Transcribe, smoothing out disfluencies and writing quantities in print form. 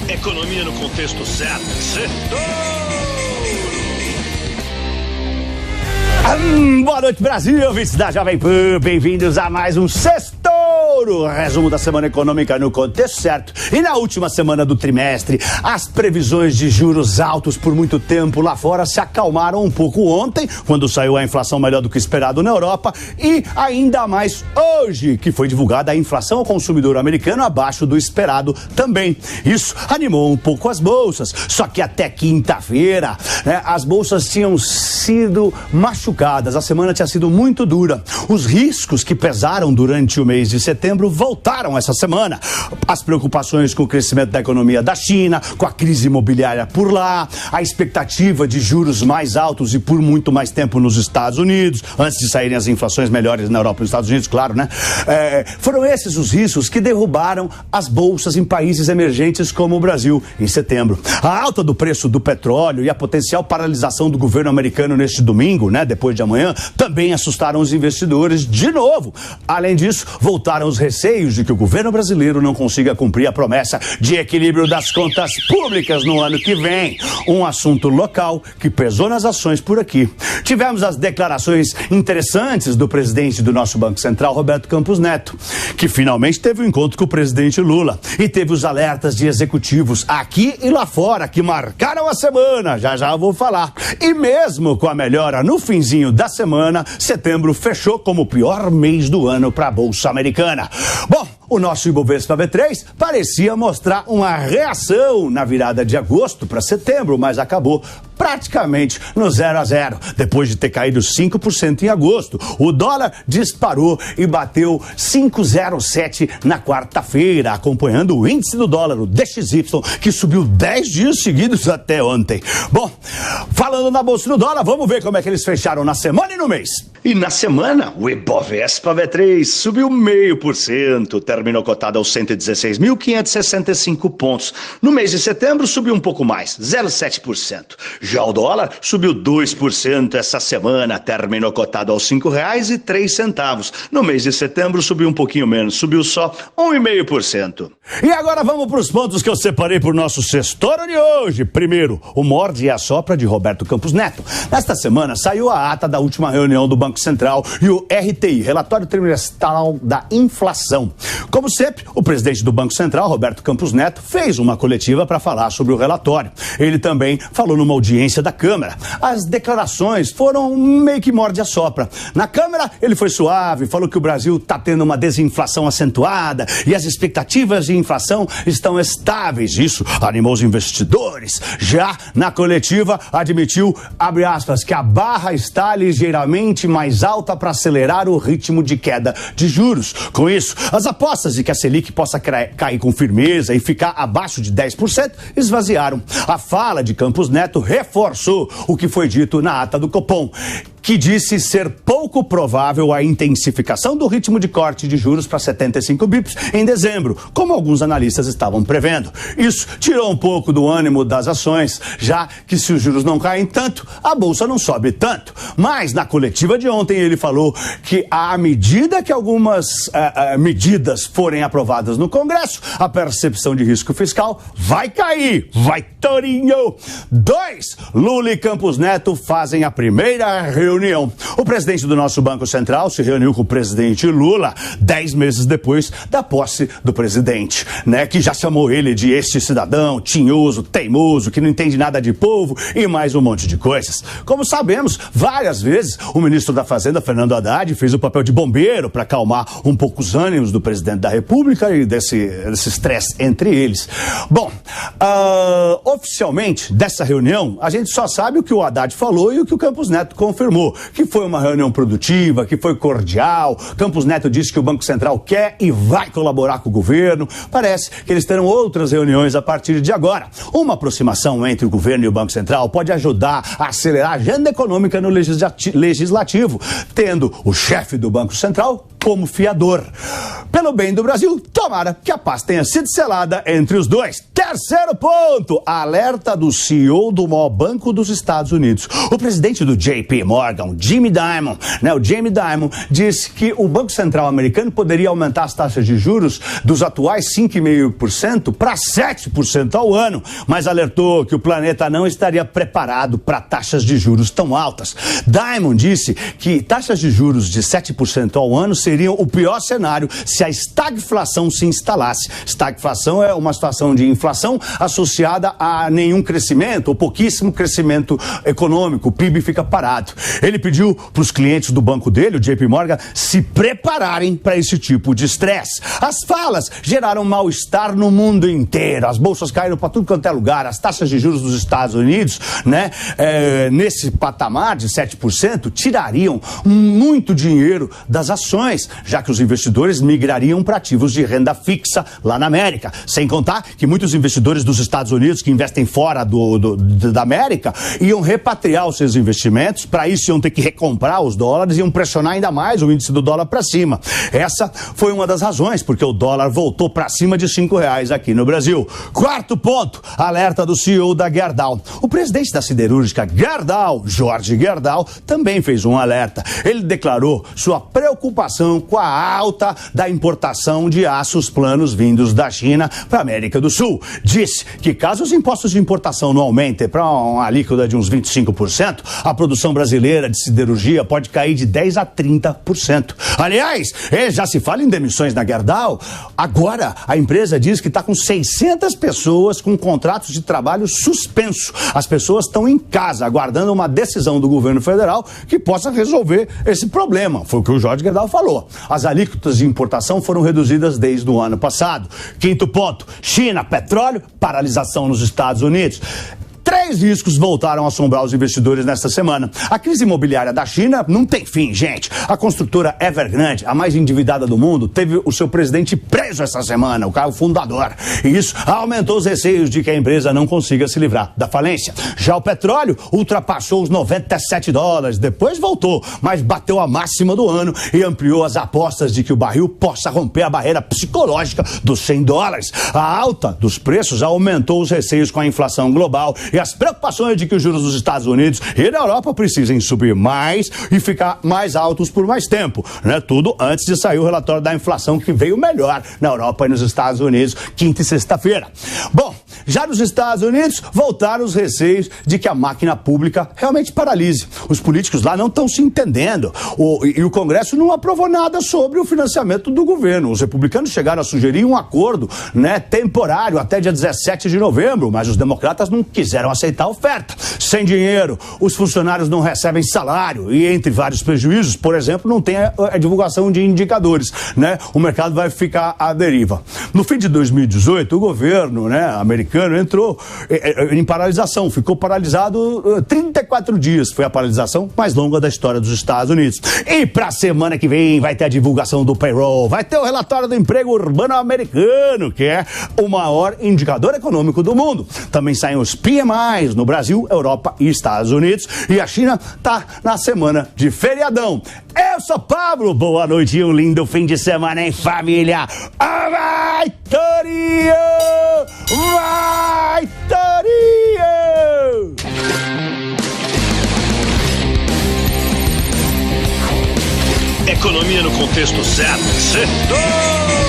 Economia no contexto certo. Boa noite, Brasil, ouvintes da Jovem Pan, bem-vindos a mais um Sextouro, resumo da semana econômica no contexto certo. E na última semana do trimestre, as previsões de juros altos por muito tempo lá fora se acalmaram um pouco ontem, quando saiu a inflação melhor do que esperado na Europa, e ainda mais hoje, que foi divulgada a inflação ao consumidor americano abaixo do esperado também. Isso animou um pouco as bolsas, só que até quinta-feira, as bolsas tinham sido machucadas. A semana tinha sido muito dura. Os riscos que pesaram durante o mês de setembro voltaram essa semana. As preocupações com o crescimento da economia da China, com a crise imobiliária por lá, a expectativa de juros mais altos e por muito mais tempo nos Estados Unidos, antes de saírem as inflações melhores na Europa e nos Estados Unidos, claro, né? Foram esses os riscos que derrubaram as bolsas em países emergentes como o Brasil em setembro. A alta do preço do petróleo e a potencial paralisação do governo americano neste domingo, depois de amanhã, também assustaram os investidores de novo. Além disso, voltaram os receios de que o governo brasileiro não consiga cumprir a promessa de equilíbrio das contas públicas no ano que vem. Um assunto local que pesou nas ações por aqui. Tivemos as declarações interessantes do presidente do nosso Banco Central, Roberto Campos Neto, que finalmente teve um encontro com o presidente Lula. E teve os alertas de executivos aqui e lá fora que marcaram a semana. Já já eu vou falar. E mesmo com a melhora no finzinho da semana, setembro fechou como o pior mês do ano para a Bolsa Americana. Bom, o nosso Ibovespa B3 parecia mostrar uma reação na virada de agosto para setembro, mas acabou praticamente no 0 a 0, depois de ter caído 5% em agosto. O dólar disparou e bateu 5,07 na quarta-feira, acompanhando o índice do dólar, o DXY, que subiu 10 dias seguidos até ontem. Bom, falando na Bolsa do Dólar, vamos ver como é que eles fecharam na semana e no mês. E na semana, o Ibovespa B3 subiu 0,5%, terminou cotado aos 116.565 pontos. No mês de setembro, subiu um pouco mais, 0,7%. Já o dólar subiu 2% essa semana, terminou cotado aos R$ 5,03. No mês de setembro, subiu um pouquinho menos, subiu só 1,5%. E agora vamos para os pontos que eu separei para o nosso Sextouro de hoje. Primeiro, o morde e assopra de Roberto Campos Neto. Nesta semana, saiu a ata da última reunião do Banco Central e o RTI, Relatório Trimestral da Inflação. Como sempre, o presidente do Banco Central, Roberto Campos Neto, fez uma coletiva para falar sobre o relatório. Ele também falou numa audiência da Câmara. As declarações foram meio que morde e assopra. Na Câmara, ele foi suave, falou que o Brasil está tendo uma desinflação acentuada e as expectativas de inflação estão estáveis. Isso animou os investidores. Já na coletiva, admitiu, abre aspas, que a barra está ligeiramente mais alta para acelerar o ritmo de queda de juros. Com isso, as apostas de que a Selic possa cair com firmeza e ficar abaixo de 10% esvaziaram. A fala de Campos Neto reforçou o que foi dito na ata do Copom, que disse ser pouco provável a intensificação do ritmo de corte de juros para 75 bips em dezembro, como alguns analistas estavam prevendo. Isso tirou um pouco do ânimo das ações, já que se os juros não caem tanto, a bolsa não sobe tanto. Mas na coletiva de ontem ele falou que à medida que algumas medidas forem aprovadas no Congresso, a percepção de risco fiscal vai cair. Vai, Torinho! 2. Lula e Campos Neto fazem a primeira reunião. O presidente do nosso Banco Central se reuniu com o presidente Lula 10 meses depois da posse do presidente, que já chamou ele de este cidadão tinhoso, teimoso, que não entende nada de povo e mais um monte de coisas. Como sabemos, várias vezes o ministro da Fazenda, Fernando Haddad, fez o papel de bombeiro para acalmar um pouco os ânimos do presidente da República e desse estresse entre eles. Bom, oficialmente dessa reunião, a gente só sabe o que o Haddad falou e o que o Campos Neto confirmou, que foi uma reunião produtiva, que foi cordial. Campos Neto disse que o Banco Central quer e vai colaborar com o governo. Parece que eles terão outras reuniões a partir de agora. Uma aproximação entre o governo e o Banco Central pode ajudar a acelerar a agenda econômica no legislativo, tendo o chefe do Banco Central como fiador. Pelo bem do Brasil, tomara que a paz tenha sido selada entre os dois. Terceiro ponto, alerta do CEO do maior banco dos Estados Unidos. O presidente do JP Morgan, Jamie Dimon, o Jamie Dimon, disse que o Banco Central americano poderia aumentar as taxas de juros dos atuais 5,5% para 7% ao ano, mas alertou que o planeta não estaria preparado para taxas de juros tão altas. Dimon disse que taxas de juros de 7% ao ano seriam o pior cenário se a estagflação se instalasse. Estagflação é uma situação de inflação associada a nenhum crescimento ou pouquíssimo crescimento econômico, o PIB fica parado. Ele pediu para os clientes do banco dele, o JP Morgan, se prepararem para esse tipo de estresse. As falas geraram mal-estar no mundo inteiro, as bolsas caíram para tudo quanto é lugar, as taxas de juros dos Estados Unidos, nesse patamar de 7%, tirariam muito dinheiro das ações, já que os investidores migrariam para ativos de renda fixa lá na América. Sem contar que muitos investidores dos Estados Unidos que investem fora da América iam repatriar os seus investimentos, para isso iam ter que recomprar os dólares, iam pressionar ainda mais o índice do dólar para cima. Essa foi uma das razões porque o dólar voltou para cima de R$5 aqui no Brasil. Quarto ponto, alerta do CEO da Gerdau. O presidente da siderúrgica Gerdau, Jorge Gerdau, também fez um alerta. Ele declarou sua preocupação com a alta da importação de aços planos vindos da China para a América do Sul. Disse que caso os impostos de importação não aumentem para uma alíquota de uns 25%, a produção brasileira de siderurgia pode cair de 10% a 30%. Aliás, já se fala em demissões na Gerdau. Agora, a empresa diz que está com 600 pessoas com contratos de trabalho suspenso. As pessoas estão em casa, aguardando uma decisão do governo federal que possa resolver esse problema. Foi o que o Jorge Gerdau falou. As alíquotas de importação foram reduzidas desde o ano passado. Quinto ponto, China, petróleo, paralisação nos Estados Unidos. 3 riscos voltaram a assombrar os investidores nesta semana. A crise imobiliária da China não tem fim, gente. A construtora Evergrande, a mais endividada do mundo, teve o seu presidente preso essa semana, o fundador. E isso aumentou os receios de que a empresa não consiga se livrar da falência. Já o petróleo ultrapassou os $97, depois voltou, mas bateu a máxima do ano e ampliou as apostas de que o barril possa romper a barreira psicológica dos $100. A alta dos preços aumentou os receios com a inflação global e as preocupações de que os juros dos Estados Unidos e da Europa precisem subir mais e ficar mais altos por mais tempo, Tudo antes de sair o relatório da inflação, que veio melhor na Europa e nos Estados Unidos, quinta e sexta-feira. Bom, já nos Estados Unidos, voltaram os receios de que a máquina pública realmente paralise. Os políticos lá não estão se entendendo e o Congresso não aprovou nada sobre o financiamento do governo. Os republicanos chegaram a sugerir um acordo, temporário até dia 17 de novembro, mas os democratas não quiseram aceitar a oferta. Sem dinheiro, os funcionários não recebem salário e, entre vários prejuízos, por exemplo, não tem a divulgação de indicadores, O mercado vai ficar à deriva. No fim de 2018, o governo, americano entrou em paralisação, ficou paralisado 34 dias. Foi a paralisação mais longa da história dos Estados Unidos. E para a semana que vem vai ter a divulgação do payroll, vai ter o relatório do emprego urbano americano, que é o maior indicador econômico do mundo. Também saem os PMIs no Brasil, Europa e Estados Unidos. E a China está na semana de feriadão. Eu sou Pablo, boa noite e um lindo fim de semana em família. Vai, Torinho! Vai, Torinho! Economia no contexto certo. Sextou!